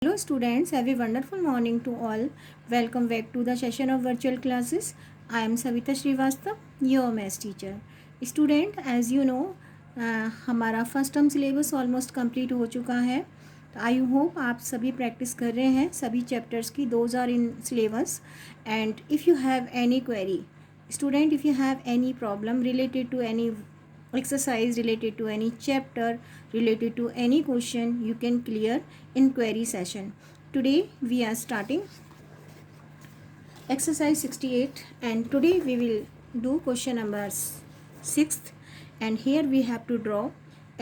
Hello students, have a wonderful morning to all. Welcome back to the session of virtual classes. I am Savita Srivastav, your maths teacher. Student, as you know, हमारा first term syllabus almost complete हो चुका है. तो I hope आप सभी practice कर रहे हैं सभी चैप्टर्स की. Those are in syllabus. And if you have any query, student, if you have any problem related to any exercise, related to any chapter, related to any question, you can clear in query session. Today we are starting exercise 68 and today we will do question number 6th, and here we have to draw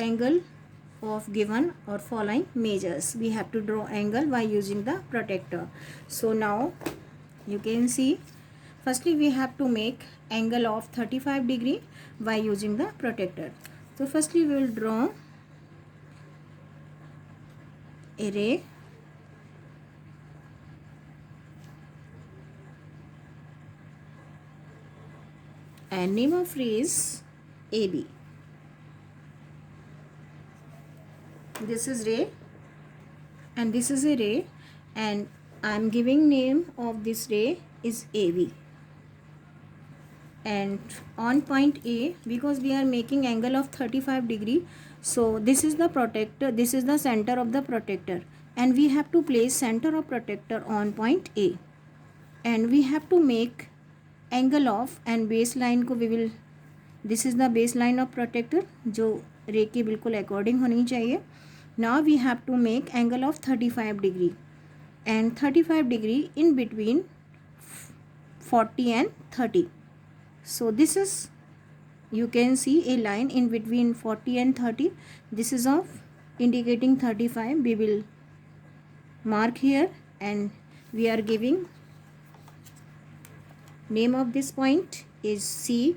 angle of given or following measures. We have to draw angle by using the protractor. So now you can see, firstly we have to make angle of 35 degree by using the protractor. So firstly we will draw a ray and name of ray is AB. This is ray and this is a ray, and I am giving name of this ray is AB. And on point A, because we are making angle of 35 degree, so this is the protector, this is the center of the protector, and we have to place center of protector on point A, and we have to make angle of, and baseline को we will, this is the baseline of protector जो रे के बिल्कुल according होनी चाहिए. Now we have to make angle of 35 degree and 35 degree in between 40 and 30. So this is, you can see a line in between 40 and 30. This is of indicating 35. We will mark here and we are giving name of this point is C.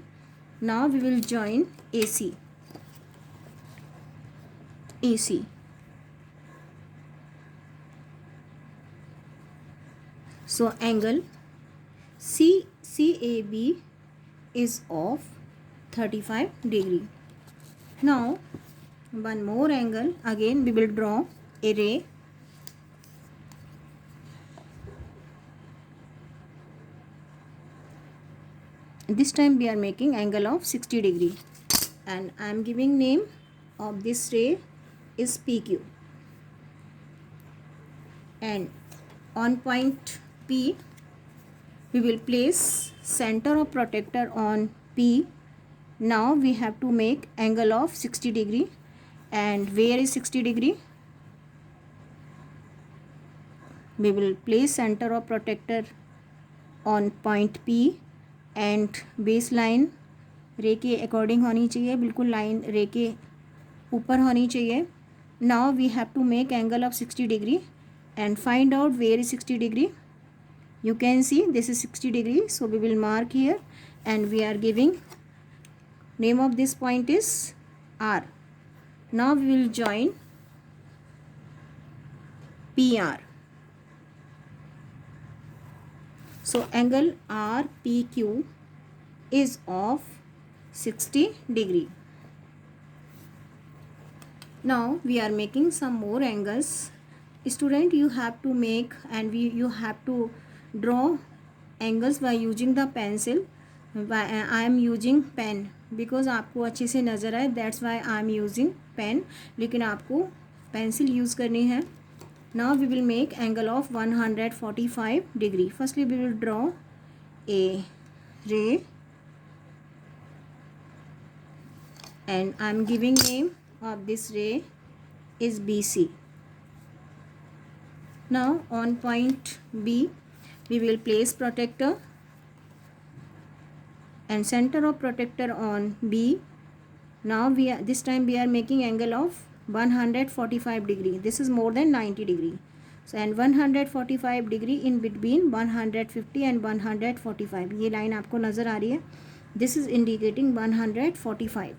Now we will join AC. AC. So angle CAB is of 35 degree. Now one more angle, again we will draw a ray this time we are making angle of 60 degree, and I am giving name of this ray is PQ, and on point P we will place center of protector on P. Now we have to make angle of 60 degree, and where is 60 degree? We will place center of protector on point P and baseline रे के according होनी चाहिए, बिल्कुल line रे के ऊपर होनी चाहिए. Now we have to make angle of 60 degree and find out where is 60 degree. You can see this is 60 degree, so we will mark here and we are giving name of this point is R. Now we will join PR. So angle RPQ is of 60 degree. Now we are making some more angles. Student, you have to make and you have to draw angles by using the pencil. I am using pen because आपको अच्छे से नज़र आए, that's why I am using pen, लेकिन आपको pencil use करनी है. Now we will make angle of 145 degree. Firstly we will draw a ray and I am giving name of this ray is BC. Now on point B we will place protector and center of protector on B. Now this time we are making angle of 145 degree. This is more than 90 degree. So and 145 degree in between 150 and 145. ये line आपको नज़र आ रही है. This is indicating 145.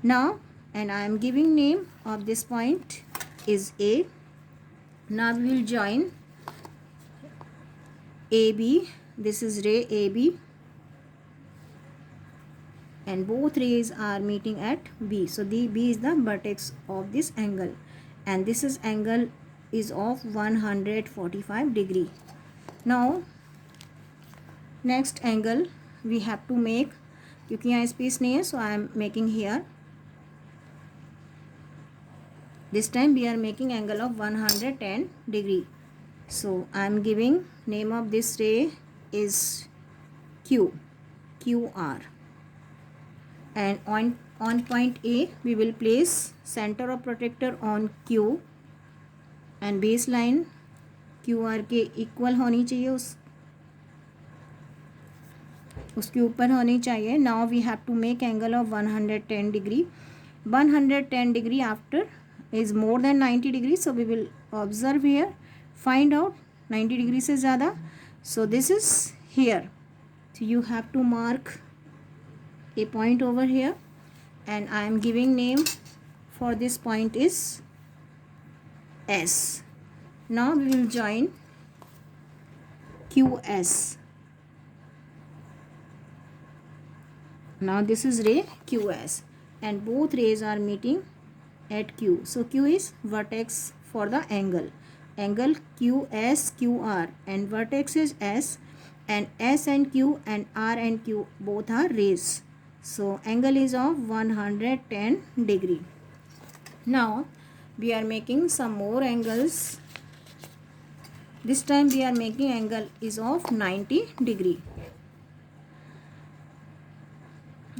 Now and I am giving name of this point is A. Now we will join AB. This is ray AB and both rays are meeting at B. So the B is the vertex of this angle, and this is angle is of 145 degree. Now next angle we have to make, क्योंकि यहाँ space नहीं है, so I am making here. This time we are making angle of 110 degree. So I am giving name of this ray is QR, and on point A we will place center of protector on Q, and baseline QR के equal होनी चाहिए, उसके ऊपर होनी चाहिए. Now we have to make angle of 110 degree. 110 degree after is more than 90 degree, so we will observe here, find out 90 degree से ज़्यादा. So this is here, so you have to mark a point over here, and I am giving name for this point is S. Now we will join QS. Now this is ray QS, and both rays are meeting at Q. So Q is vertex for the angle QSQR, and vertex is S, and S and Q and R and Q both are rays. So angle is of 110 degree. Now we are making some more angles. This time we are making angle is of 90 degree.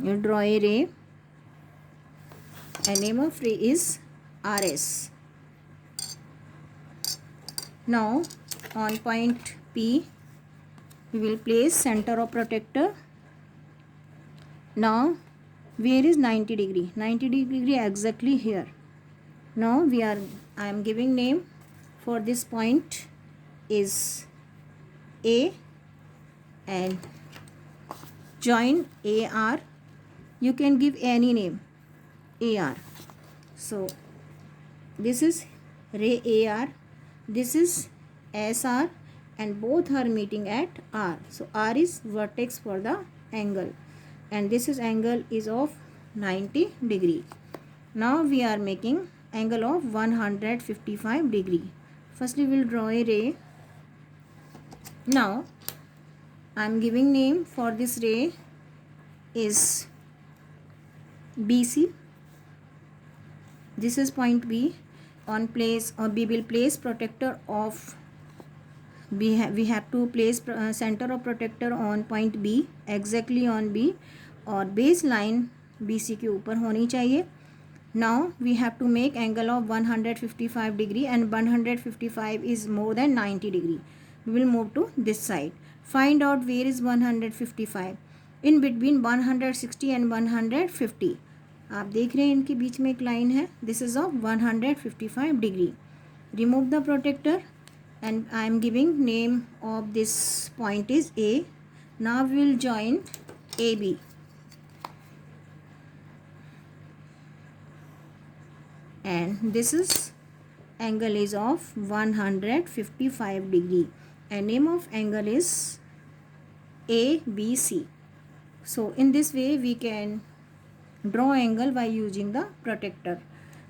You draw a ray, and name of ray is RS. Now on point P we will place center of protector. Now where is 90 degree? 90 degree exactly here. Now I am giving name for this point is A, and join AR. You can give any name, AR. So this is ray AR, this is SR, and both are meeting at R. So R is vertex for the angle, and this is angle is of 90 degree. Now we are making angle of 155 degree. Firstly we will draw a ray. Now I am giving name for this ray is BC. This is point B. On place, or we will place protector of, we have to place center of protector on point B, exactly on B, और baseline BC के ऊपर होनी चाहिए. Now we have to make angle of 155 degree, and 155 is more than 90 degree. We will move to this side. Find out where is 155. In between 160 and 150. आप देख रहे हैं इनके बीच में एक लाइन है. This is of 155 degree. Remove the protector, and I am giving name of this point is A. Now we will join AB. And this is angle is of 155 degree, and name of angle is ABC. So in this way we can draw angle by using the protector.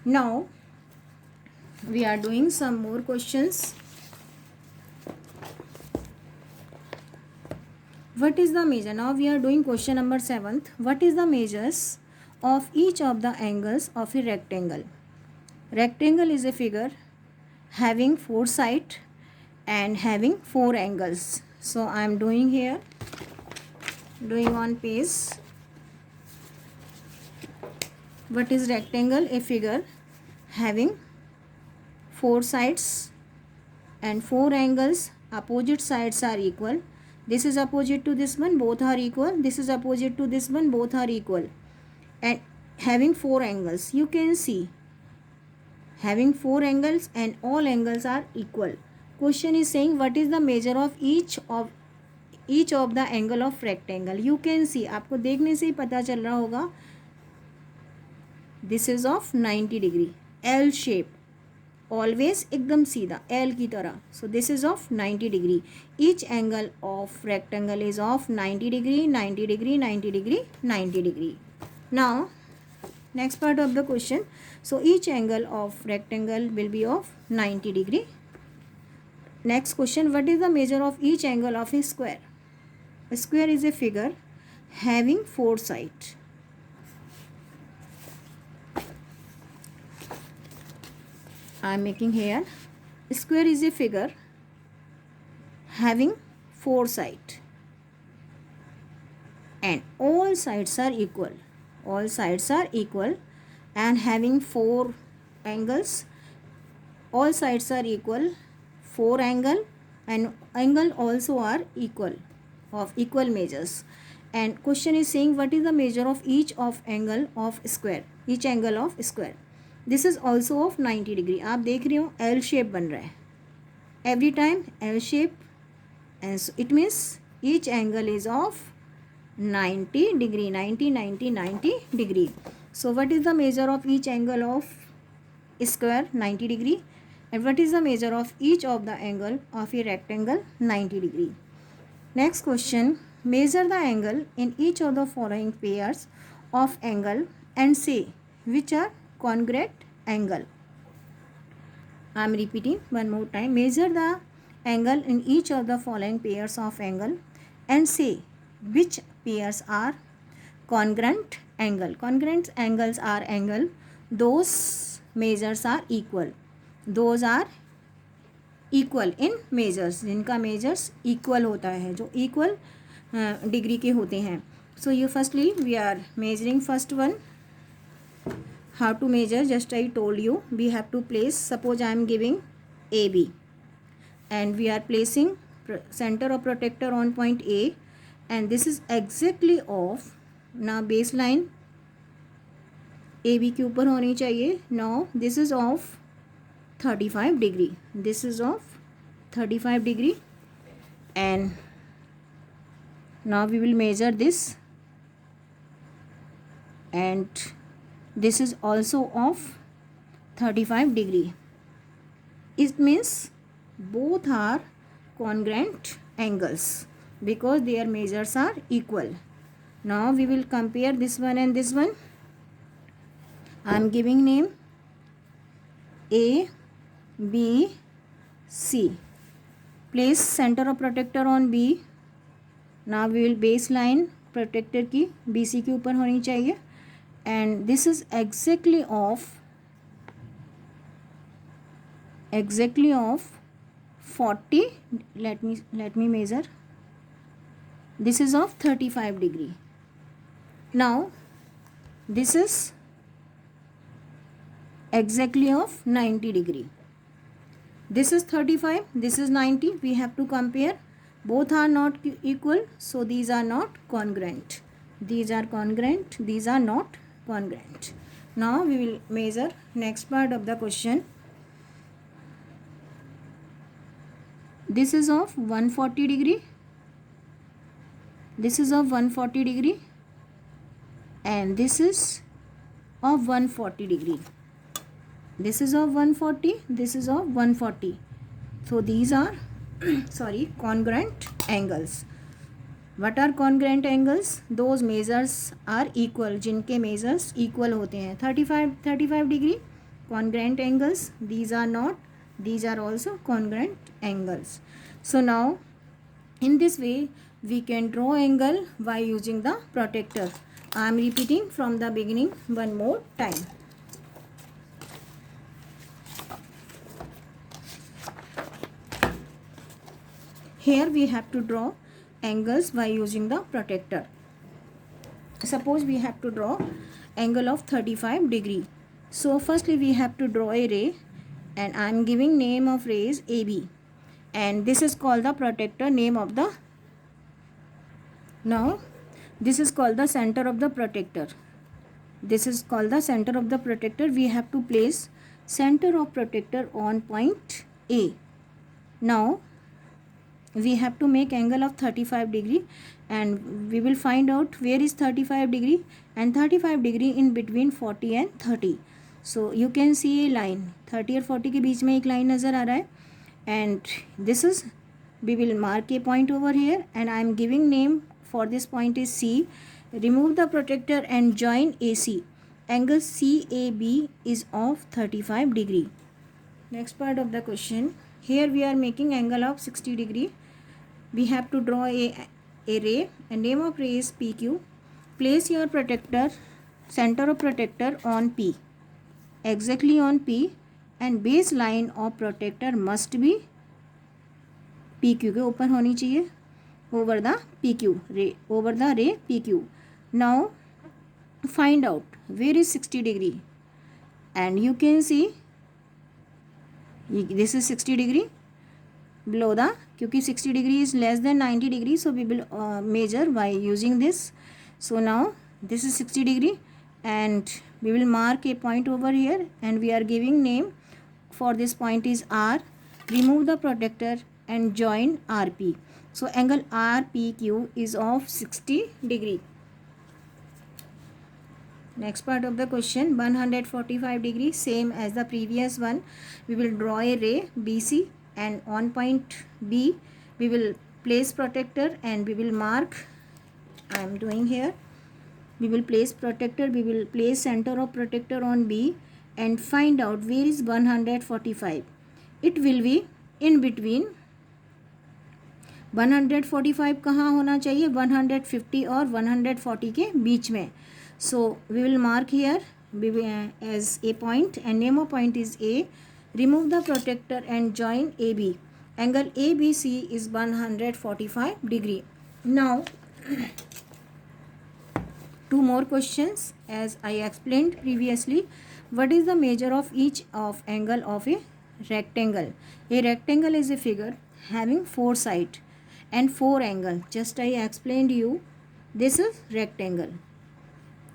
Now we are doing some more questions. What is the measure? Now we are doing question number 7th. What is the measures of each of the angles of a rectangle? Rectangle is a figure having 4 sides and having 4 angles. So I am doing here, doing on page. What is rectangle? A figure having 4 sides and 4 angles. Opposite sides are equal. This is opposite to this one, both are equal. This is opposite to this one, both are equal. And having 4 angles. You can see having 4 angles and all angles are equal. Question is saying what is the measure of each of the angle of rectangle. You can see, आपको देखने से ही पता चल रहा होगा. This is of 90 degree, L shape, always एकदम सीधा L की तरह. So this is of 90 degree. Each angle of rectangle is of 90 degree, 90 degree, 90 degree, 90 degree. Now next part of the question. So each angle of rectangle will be of 90 degree, Next question, what is the measure of each angle of a square? A square is a figure having four sides. I am making here. A square is a figure having four sides and all sides are equal. All sides are equal and having four angles. All sides are equal, four angle and angle also are equal, of equal measures. And question is saying what is the measure of each of angle of square, each angle of square. This is also of 90 degree. आप देख रहे हो L shape बन रहा है every time, L shape, and so it means each angle is of 90 degree, 90 degree. So what is the measure of each angle of square? 90 degree. And what is the measure of each of the angle of a rectangle? 90 degree. Next question, measure the angle in each of the following pairs of angle and say which are congruent angle. I am repeating one more time. Measure the angle in each of the following pairs of angle and say which pairs are congruent angle. Congruent angles are angle those measures are equal. Those are equal in measures, जिनका measures equal होता है, जो equal degree के होते हैं. So you firstly we are measuring first one. How to measure? Just I told you. We have to place. Suppose I am giving AB, and we are placing center of protector on point A, and this is exactly off. Now baseline AB के ऊपर होनी चाहिए. Now this is of 35 degree. This is of 35 degree, and now we will measure this, and this is also of 35 degree. It means both are congruent angles because their measures are equal. Now we will compare this one and this one. I am giving name A, B, C. Place center of protector on B. Now we will baseline protector की BC के ऊपर होनी चाहिए, and this is exactly of 40. Let me measure. This is of 35 degree. Now this is exactly of 90 degree. This is 35, this is 90. We have to compare. Both are not equal, so these are not congruent. These are congruent, these are not congruent. Now we will measure next part of the question. This is of 140 degree. This is of 140 degree, and this is of 140 degree. This is of 140, this is of 140. So these are congruent angles. What are congruent angles? Those measures are equal, जिनके measures equal होते हैं. 35 degree congruent angles. These are not. These are also congruent angles. So now in this way we can draw angle by using the protector. I am repeating from the beginning one more time. Here we have to draw angles by using the protector. Suppose we have to draw angle of 35 degree. So firstly we have to draw a ray, and I am giving name of rays AB, and this is called the protector, name of the. Now this is called the center of the protector. This is called the center of the protector. We have to place center of protector on point A. Now we have to make angle of 35 degree, and we will find out where is 35 degree, and 35 degree in between 40 and 30. So you can see a line 30 और 40 के बीच में एक line नज़र आ रहा है, and this is, we will mark a point over here, and I am giving name for this point is C. Remove the protector and join AC. Angle CAB is of 35 degree. Next part of the question. here we are making angle of 60 degree. We have to draw a ray, and name of ray is PQ. Place your protector, center of protector on P, exactly on P, and base line of protector must be PQ के ऊपर होनी चाहिए, over the PQ ray, over the ray PQ. Now find out where is 60 degree, and you can see this is 60 degree below the, क्योंकि 60 degree is less than 90 degree, so we will measure by using this. So now this is 60 degree, and we will mark a point over here, and we are giving name for this point is R. Remove the protector and join RP. So angle RPQ is of 60 degree. Next part of the question, 145 degree, same as the previous one. We will draw a ray BC, and on point B we will place protector, and we will mark, I am doing here, we will place protector, we will place center of protector on B, and find out where is 145. It will be in between 145 कहाँ होना चाहिए, 150 और 140 के बीच में. So we will mark here as a point, and name of point is A. Remove the protector and join AB. Angle ABC is 145 degree. Now two more questions as I explained previously. What is the measure of each of angle of a rectangle? A rectangle is a figure having four sides and four angles. Just I explained you, this is rectangle.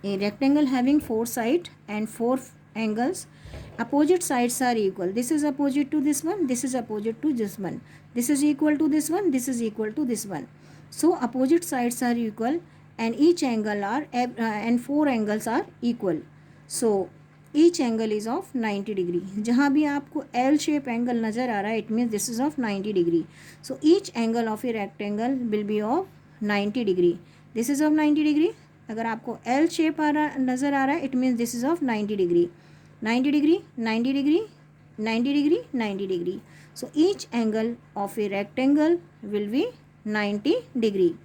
A rectangle having four sides and four angles. Opposite sides are equal. This is opposite to this one, this is opposite to this one, this is equal to this one, this is equal to this one. So opposite sides are equal, and each angle are and four angles are equal. So each angle is of 90 degree. जहाँ भी आपको L shape angle नज़र आ रहा है, it means this is of 90 degree. So each angle of a rectangle will be of 90 degree. This is of 90 degree. अगर आपको L shape नज़र आ रहा है, it means this is of 90 degree. 90 degree, 90 degree, 90 degree, 90 degree. So each angle of a rectangle will be 90 degree.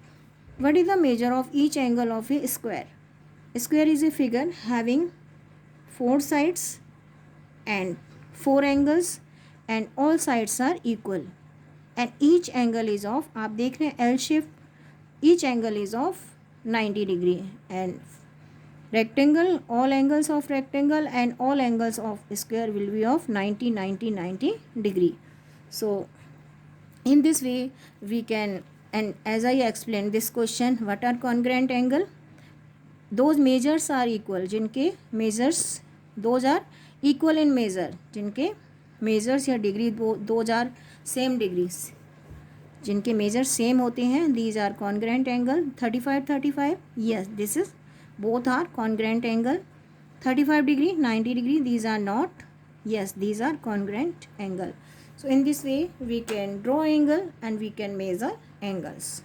What is the measure of each angle of a square? A square is a figure having four sides and four angles, and all sides are equal, and each angle is of, आप देख रहे हैं L shape, each angle is of 90 degree, and rectangle, all angles of rectangle and all angles of square will be of 90 90 90 degree. So in this way we can, and as I explained this question, what are congruent angle? Those measures are equal जिनके measures, those are equal in measure, जिनके measures या degree those are same degrees, जिनके measures same होते हैं, these are congruent angle. 35 35, yes, this is, both are congruent angle. 35 degree, 90 degree, these are not, yes, these are congruent angle. So in this way we can draw angle and we can measure angles.